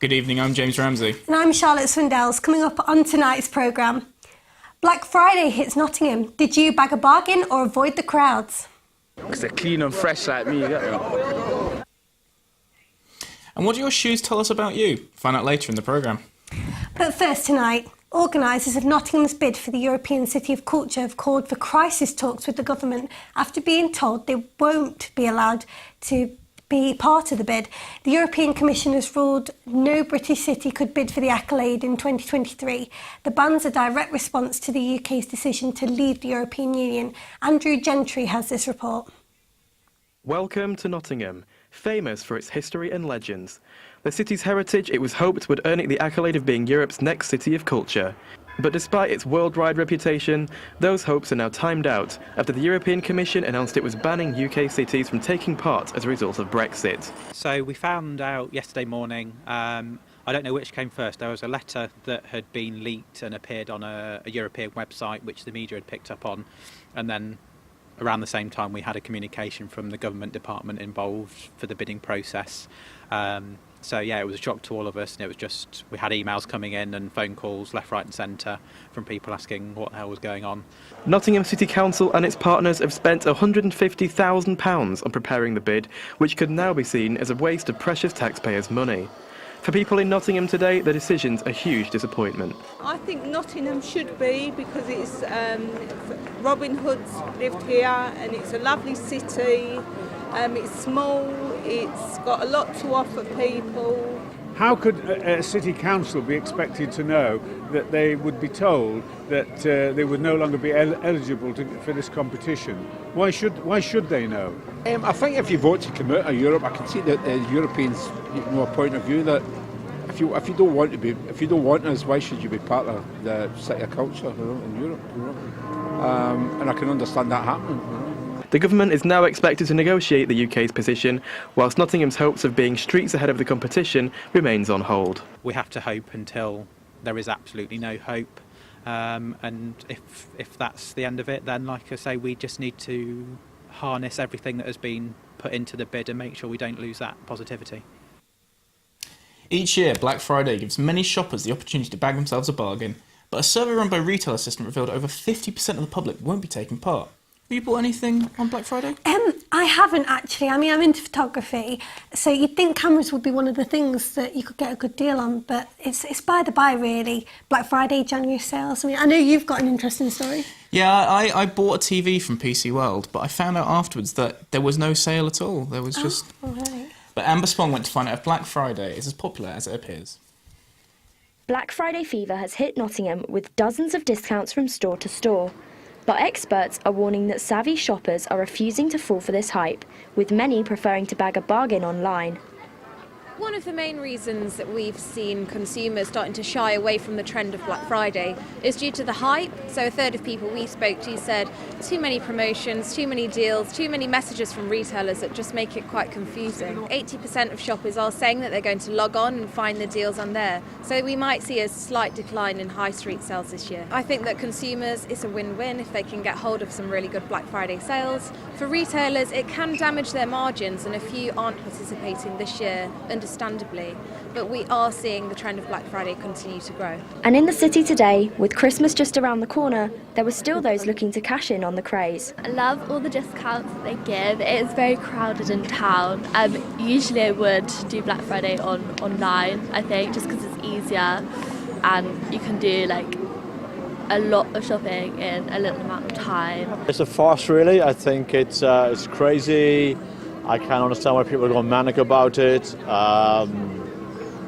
Good evening, I'm James Ramsey. And I'm Charlotte Swindells. Coming up on tonight's programme, Black Friday hits Nottingham. Did you bag a bargain or avoid the crowds? Because they're clean and fresh like me, you get me? And what do your shoes tell us about you? Find out later in the programme. But first tonight, organisers of Nottingham's bid for the European City of Culture have called for crisis talks with the government after being told they won't be allowed to be part of the bid. The European Commission has ruled no British city could bid for the accolade in 2023. The ban's a direct response to the UK's decision to leave the European Union. Andrew Gentry has this report. Welcome to Nottingham, famous for its history and legends. The city's heritage, it was hoped, would earn it the accolade of being Europe's next city of culture. But despite its worldwide reputation, those hopes are now timed out after the European Commission announced it was banning UK cities from taking part as a result of Brexit. So we found out yesterday morning, I don't know which came first, there was a letter that had been leaked and appeared on a European website which the media had picked up on, and then around the same time we had a communication from the government department involved for the bidding process. So yeah, it was a shock to all of us, and it was just, we had emails coming in and phone calls left, right and centre from people asking what the hell was going on. Nottingham City Council and its partners have spent £150,000 on preparing the bid, which could now be seen as a waste of precious taxpayers' money. For people in Nottingham today, the decision's a huge disappointment. I think Nottingham should be, because it's Robin Hood's lived here and it's a lovely city. It's small, it's got a lot to offer people. How could a city council be expected to know that they would be told that they would no longer be eligible for this competition? Why should they know? I think if you vote to come out of Europe, I can see that the Europeans, a point of view that if you don't want us, why should you be part of the city of culture in Europe? And I can understand that happening. The government is now expected to negotiate the UK's position, whilst Nottingham's hopes of being streets ahead of the competition remains on hold. We have to hope until there is absolutely no hope, and if that's the end of it, then like I say, we just need to harness everything that has been put into the bid and make sure we don't lose that positivity. Each year, Black Friday gives many shoppers the opportunity to bag themselves a bargain, but a survey run by Retail Assistant revealed over 50% of the public won't be taking part. Have you bought anything on Black Friday? I haven't actually. I mean, I'm into photography, so you'd think cameras would be one of the things that you could get a good deal on, but it's by the by, really. Black Friday, January sales. I mean, I know you've got an interesting story. Yeah, I bought a TV from PC World, but I found out afterwards that there was no sale at all. There was just... Oh, right. But Amber Spong went to find out if Black Friday is as popular as it appears. Black Friday fever has hit Nottingham with dozens of discounts from store to store. But experts are warning that savvy shoppers are refusing to fall for this hype, with many preferring to bag a bargain online. One of the main reasons that we've seen consumers starting to shy away from the trend of Black Friday is due to the hype. So a third of people we spoke to said too many promotions, too many deals, too many messages from retailers that just make it quite confusing. 80% of shoppers are saying that they're going to log on and find the deals on there. So we might see a slight decline in high street sales this year. I think that consumers, it's a win-win if they can get hold of some really good Black Friday sales. For retailers, it can damage their margins, and a few aren't participating this year, understandably, but we are seeing the trend of Black Friday continue to grow. And in the city today, with Christmas just around the corner, there were still those looking to cash in on the craze. I love all the discounts that they give. It's very crowded in town. Usually I would do Black Friday online, I think, just because it's easier and you can do like a lot of shopping in a little amount of time. It's a farce, really. I think it's crazy. I can't understand why people are going manic about it.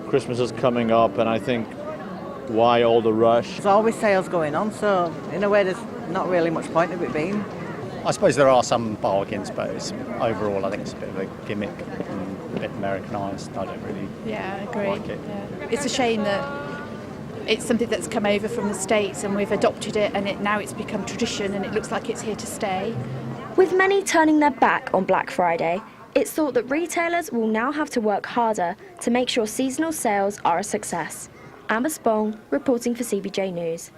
Christmas is coming up, and I think why all the rush? There's always sales going on, so in a way there's not really much point of it being. I suppose there are some bargains, but overall I think it's a bit of a gimmick and a bit Americanised. I don't really like it. Yeah. It's a shame that it's something that's come over from the States and we've adopted it, and now it's become tradition and it looks like it's here to stay. With many turning their back on Black Friday, it's thought that retailers will now have to work harder to make sure seasonal sales are a success. Amber Spong, reporting for CBJ News.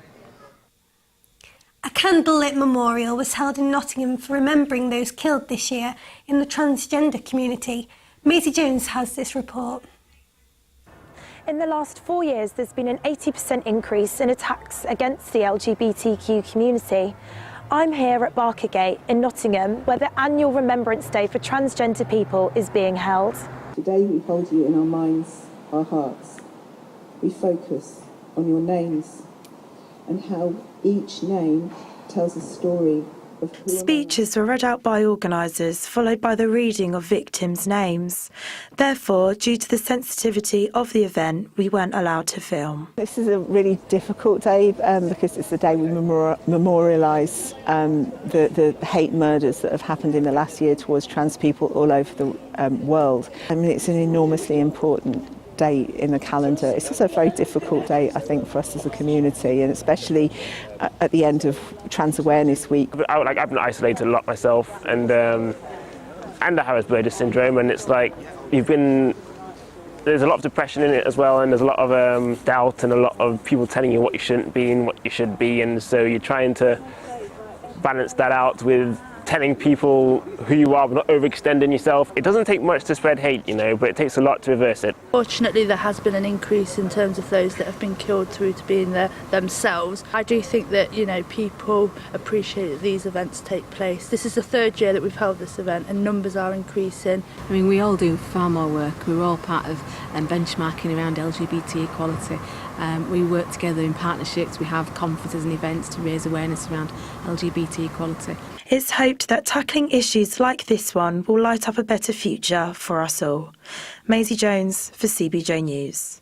A candlelit memorial was held in Nottingham for remembering those killed this year in the transgender community. Maisie Jones has this report. In the last 4 years, there's been an 80% increase in attacks against the LGBTQ community. I'm here at Barkergate in Nottingham, where the annual Remembrance Day for transgender people is being held. Today we hold you in our minds, our hearts. We focus on your names and how each name tells a story of who. Speeches were read out by organisers, followed by the reading of victims' names. Therefore, due to the sensitivity of the event, we weren't allowed to film. This is a really difficult day because it's the day we memorialise the hate murders that have happened in the last year towards trans people all over the world. I mean, it's an enormously important day in the calendar. It's also a very difficult day, I think, for us as a community, and especially at the end of Trans Awareness Week. I've been isolated a lot myself, and I have Asperger's syndrome, and it's like there's a lot of depression in it as well, and there's a lot of doubt and a lot of people telling you what you shouldn't be and what you should be, and so you're trying to balance that out with telling people who you are but not overextending yourself. It doesn't take much to spread hate, but it takes a lot to reverse it. Fortunately, there has been an increase in terms of those that have been killed through to being there themselves. I do think that, people appreciate that these events take place. This is the third year that we've held this event and numbers are increasing. I mean, we all do far more work. We're all part of benchmarking around LGBT equality. We work together in partnerships. We have conferences and events to raise awareness around LGBT equality. It's hoped that tackling issues like this one will light up a better future for us all. Maisie Jones for CBJ News.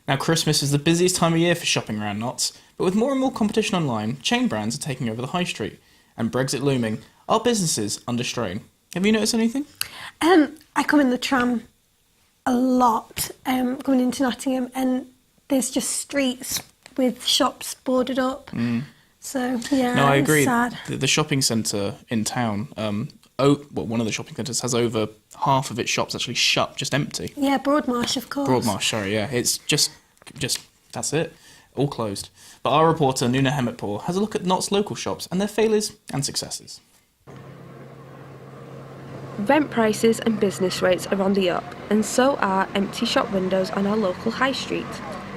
Now, Christmas is the busiest time of year for shopping around Notts, but with more and more competition online, chain brands are taking over the high street, and Brexit looming, are businesses under strain? Have you noticed anything? I come in the tram a lot going into Nottingham, and there's just streets with shops boarded up. So, yeah, no, I agree. It's sad. The shopping centre in town, one of the shopping centres has over half of its shops actually shut, just empty. Yeah, Broadmarsh, of course. Broadmarsh, sorry, yeah. It's just that's it, all closed. But our reporter, Nuna Hemmetpour, has a look at Notts' local shops and their failures and successes. Rent prices and business rates are on the up, and so are empty shop windows on our local high street.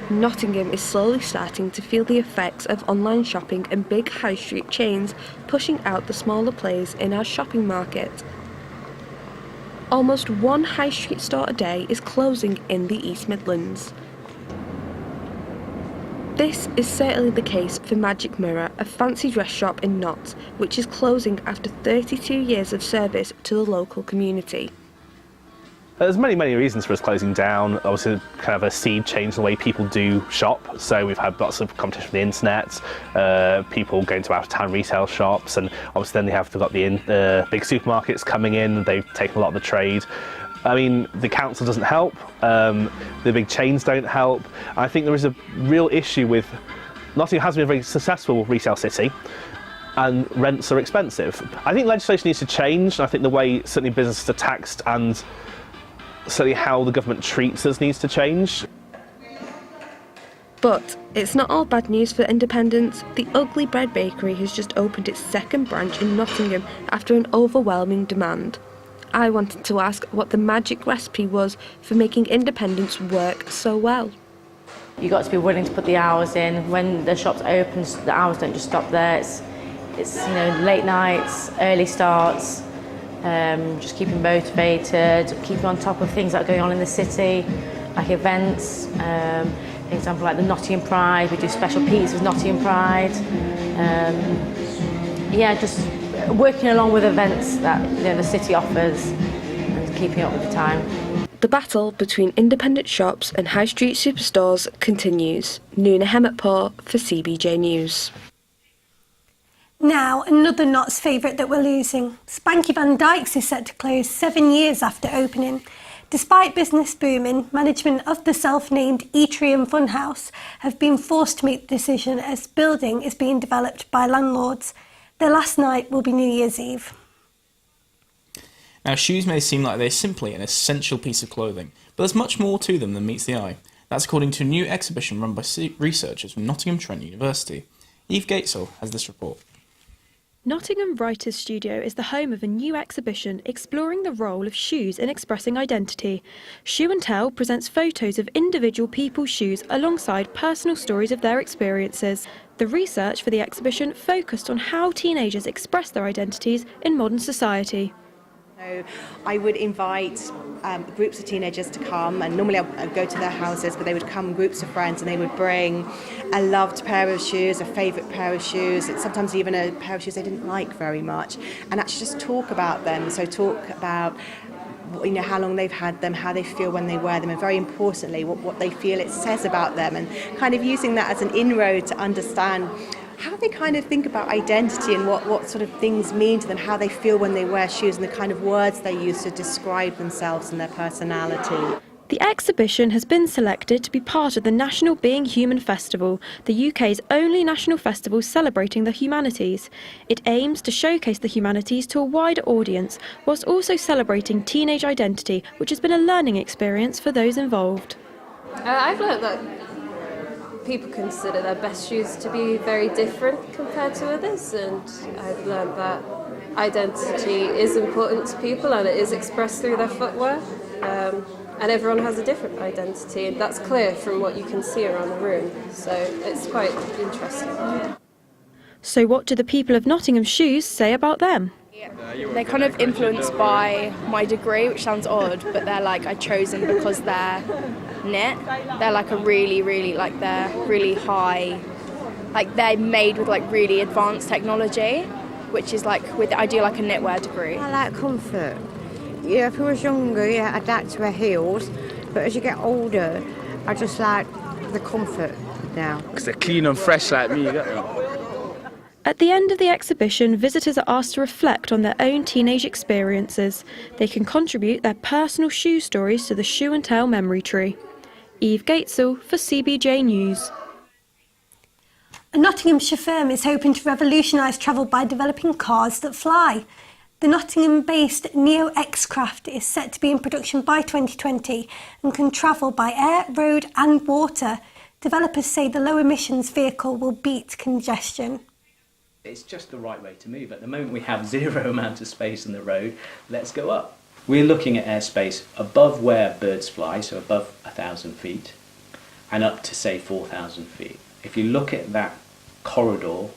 Nottingham is slowly starting to feel the effects of online shopping and big high street chains pushing out the smaller players in our shopping market. Almost one high street store a day is closing in the East Midlands. This is certainly the case for Magic Mirror, a fancy dress shop in Notts, which is closing after 32 years of service to the local community. There's many reasons for us closing down. Obviously, kind of a seed change in the way people do shop. So we've had lots of competition with the internet, people going to out-of-town retail shops, and obviously then they've got the big supermarkets coming in. They've taken a lot of the trade. I mean, the council doesn't help. The big chains don't help. I think there is a real issue with Nottingham has been a very successful retail city, and rents are expensive. I think legislation needs to change. I think the way certainly businesses are taxed and certainly how the government treats us needs to change. But it's not all bad news for independents. The Ugly Bread Bakery has just opened its second branch in Nottingham after an overwhelming demand. I wanted to ask what the magic recipe was for making independents work so well. You've got to be willing to put the hours in. When the shop's open, the hours don't just stop there. It's late nights, early starts, just keeping motivated, keeping on top of things that are going on in the city, like events. For example, like the Nottingham Pride, we do special pizzas with Nottingham Pride. Just working along with events that the city offers and keeping up with the time. The battle between independent shops and high street superstores continues. Nuna Hemmetpour for CBJ News. Now, another Notts favourite that we're losing. Spanky Van Dyke's is set to close 7 years after opening. Despite business booming, management of the self-named Eatery and Funhouse have been forced to make the decision as building is being developed by landlords. Their last night will be New Year's Eve. Now, shoes may seem like they're simply an essential piece of clothing, but there's much more to them than meets the eye. That's according to a new exhibition run by researchers from Nottingham Trent University. Eve Gatesell has this report. Nottingham Writers' Studio is the home of a new exhibition exploring the role of shoes in expressing identity. Shoe and Tell presents photos of individual people's shoes alongside personal stories of their experiences. The research for the exhibition focused on how teenagers express their identities in modern society. So I would invite groups of teenagers to come, and normally I'd go to their houses, but they would come groups of friends and they would bring a loved pair of shoes, a favourite pair of shoes, and sometimes even a pair of shoes they didn't like very much, and actually just talk about them. So talk about how long they've had them, how they feel when they wear them, and very importantly what they feel it says about them, and kind of using that as an inroad to understand how they kind of think about identity and what sort of things mean to them, how they feel when they wear shoes, and the kind of words they use to describe themselves and their personality. The exhibition has been selected to be part of the National Being Human Festival, the UK's only national festival celebrating the humanities. It aims to showcase the humanities to a wider audience, whilst also celebrating teenage identity, which has been a learning experience for those involved. I've learnt that people consider their best shoes to be very different compared to others, and I've learned that identity is important to people and it is expressed through their footwear, and everyone has a different identity, and that's clear from what you can see around the room, so it's quite interesting. So what do the people of Nottingham's shoes say about them? They're kind of influenced by my degree, which sounds odd, but they're like, I chose them because they're knit. They're like a really they're really high, like they're made with like really advanced technology, which is like I do like a knitwear degree. I like comfort. Yeah, if I was younger, yeah, I'd like to wear heels, but as you get older, I just like the comfort now. Because they're clean and fresh like me, you get me? At the end of the exhibition, visitors are asked to reflect on their own teenage experiences. They can contribute their personal shoe stories to the Shoe and Tell memory tree. Eve Gatesell for CBJ News. A Nottinghamshire firm is hoping to revolutionise travel by developing cars that fly. The Nottingham-based Neo Xcraft is set to be in production by 2020 and can travel by air, road and water. Developers say the low-emissions vehicle will beat congestion. It's just the right way to move. At the moment we have zero amount of space on the road, let's go up. We're looking at airspace above where birds fly, so above 1,000 feet, and up to say 4,000 feet. If you look at that corridor,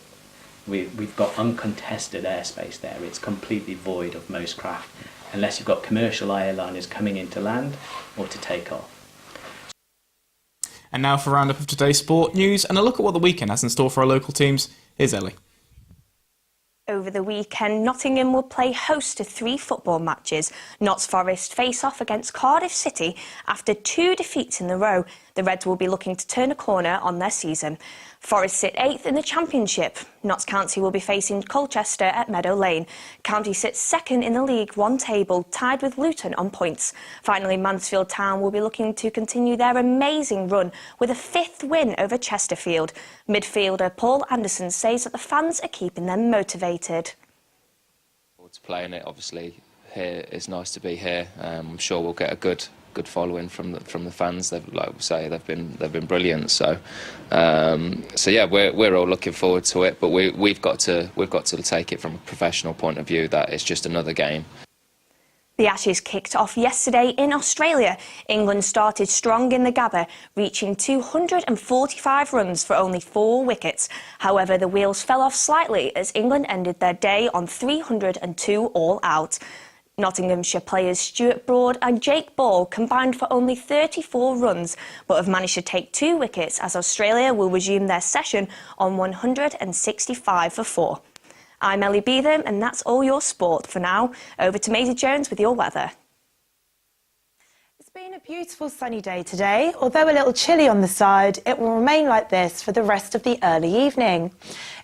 we've got uncontested airspace there. It's completely void of most craft, unless you've got commercial airliners coming in to land or to take off. And now for a roundup of today's sport news and a look at what the weekend has in store for our local teams. Here's Ellie. Over the weekend, Nottingham will play host to 3 football matches. Notts Forest face off against Cardiff City after 2 defeats in a row. The Reds will be looking to turn a corner on their season. Forest sit 8th in the Championship. Notts County will be facing Colchester at Meadow Lane. County sits 2nd in the League 1 table, tied with Luton on points. Finally, Mansfield Town will be looking to continue their amazing run with a 5th win over Chesterfield. Midfielder Paul Anderson says that the fans are keeping them motivated. To play in it, obviously, here it's nice to be here. I'm sure we'll get a good following from the fans. They've, like we say, they've been brilliant. So yeah, we're all looking forward to it. But we've got to take it from a professional point of view that it's just another game. The Ashes kicked off yesterday in Australia. England started strong in the Gabba, reaching 245 runs for only 4 wickets. However, the wheels fell off slightly as England ended their day on 302 all out. Nottinghamshire players Stuart Broad and Jake Ball combined for only 34 runs, but have managed to take 2 wickets as Australia will resume their session on 165 for 4. I'm Ellie Beetham, and that's all your sport for now. Over to Maisie Jones with your weather. It's been a beautiful sunny day today. Although a little chilly on the side, it will remain like this for the rest of the early evening.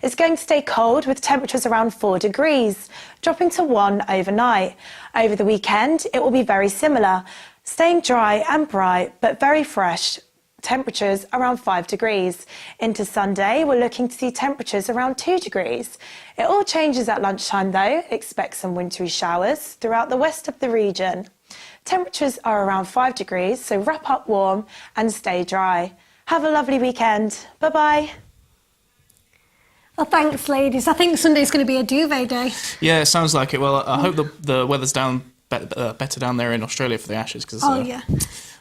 It's going to stay cold with temperatures around 4 degrees, dropping to 1 overnight. Over the weekend, it will be very similar, staying dry and bright, but very fresh. Temperatures around 5 degrees. Into Sunday, we're looking to see temperatures around 2 degrees. It all changes at lunchtime though. Expect some wintry showers throughout the west of the region. Temperatures are around 5 degrees, so wrap up warm and stay dry. Have a lovely weekend. Bye-bye. Well, thanks, ladies. I think Sunday's going to be a duvet day. Yeah, it sounds like it. Well, I hope the weather's better down there in Australia for the Ashes. Cause, Yeah.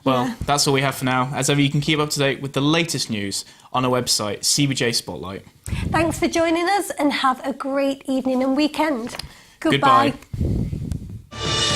Well, Yeah. that's all we have for now. As ever, you can keep up to date with the latest news on our website, CBJ Spotlight. Thanks for joining us and have a great evening and weekend. Goodbye. Goodbye.